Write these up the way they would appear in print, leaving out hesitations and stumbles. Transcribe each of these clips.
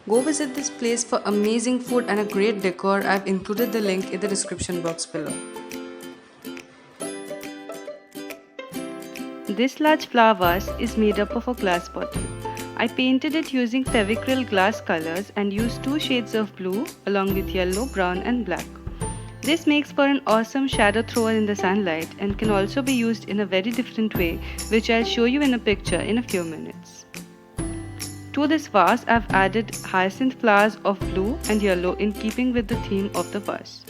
Go visit this place for amazing food and a great decor. I've included the link in the description box below. This large flower vase is made up of a glass bottle. I painted it using Fevicryl glass colors and used 2 shades of blue along with yellow, brown and black. This makes for an awesome shadow thrower in the sunlight and can also be used in a very different way, which I'll show you in a picture in a few minutes. To this vase, I've added hyacinth flowers of blue and yellow in keeping with the theme of the vase.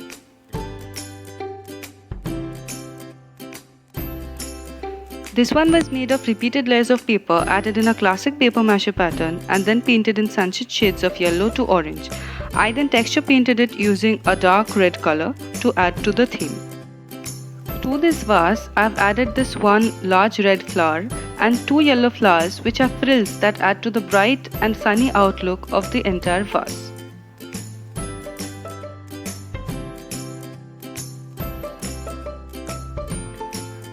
This one was made of repeated layers of paper added in a classic paper mache pattern and then painted in sunset shades of yellow to orange. I then texture painted it using a dark red color to add to the theme. To this vase, I've added this one large red flower and 2 yellow flowers which are frills that add to the bright and sunny outlook of the entire vase.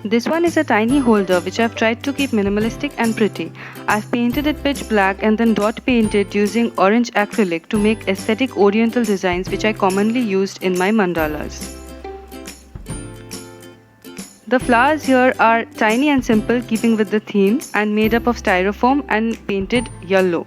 This one is a tiny holder which I've tried to keep minimalistic and pretty. I've painted it pitch black and then dot painted using orange acrylic to make aesthetic oriental designs which I commonly used in my mandalas. The flowers here are tiny and simple, keeping with the theme, and made up of styrofoam and painted yellow.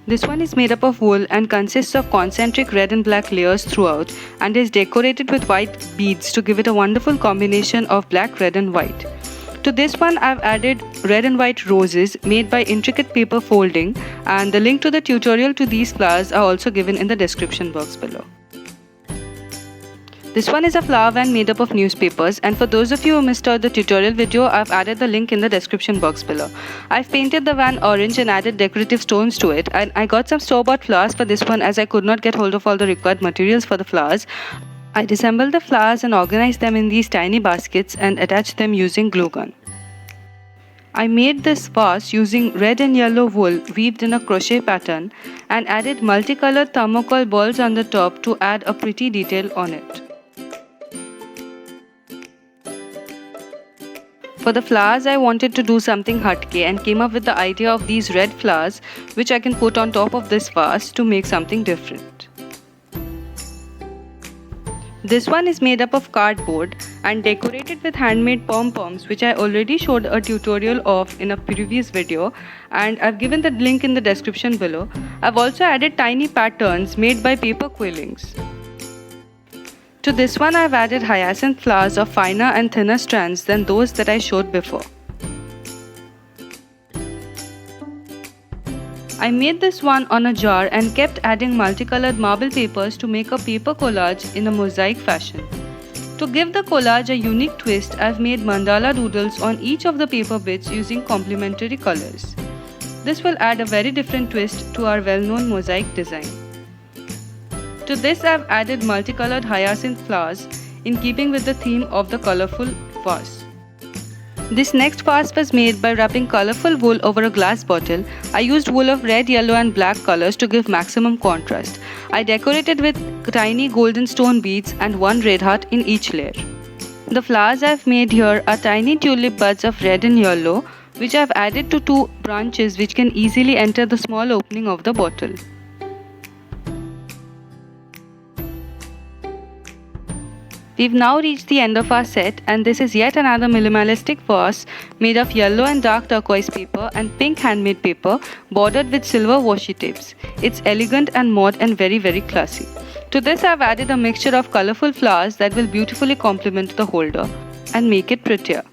This one is made up of wool and consists of concentric red and black layers throughout and is decorated with white beads to give it a wonderful combination of black, red and white. To this one, I've added red and white roses made by intricate paper folding, and the link to the tutorial to these flowers are also given in the description box below. This one is a flower van made up of newspapers, and for those of you who missed out the tutorial video, I've added the link in the description box below. I've painted the van orange and added decorative stones to it, and I got some store-bought flowers for this one as I could not get hold of all the required materials for the flowers. I disassembled the flowers and organized them in these tiny baskets and attached them using glue gun. I made this vase using red and yellow wool weaved in a crochet pattern and added multicolored thermocol balls on the top to add a pretty detail on it. For the flowers, I wanted to do something hatke and came up with the idea of these red flowers which I can put on top of this vase to make something different. This one is made up of cardboard and decorated with handmade pom-poms which I already showed a tutorial of in a previous video, and I've given the link in the description below. I've also added tiny patterns made by paper quillings. To this one, I've added hyacinth flowers of finer and thinner strands than those that I showed before. I made this one on a jar and kept adding multicolored marble papers to make a paper collage in a mosaic fashion. To give the collage a unique twist, I've made mandala doodles on each of the paper bits using complementary colors. This will add a very different twist to our well-known mosaic design. To this, I've added multicolored hyacinth flowers in keeping with the theme of the colourful vase. This next vase was made by wrapping colourful wool over a glass bottle. I used wool of red, yellow and black colors to give maximum contrast. I decorated with tiny golden stone beads and one red heart in each layer. The flowers I've made here are tiny tulip buds of red and yellow which I've added to 2 branches which can easily enter the small opening of the bottle. We've now reached the end of our set, and this is yet another minimalistic vase made of yellow and dark turquoise paper and pink handmade paper bordered with silver washi tapes. It's elegant and mod and very classy. To this, I've added a mixture of colorful flowers that will beautifully complement the holder and make it prettier.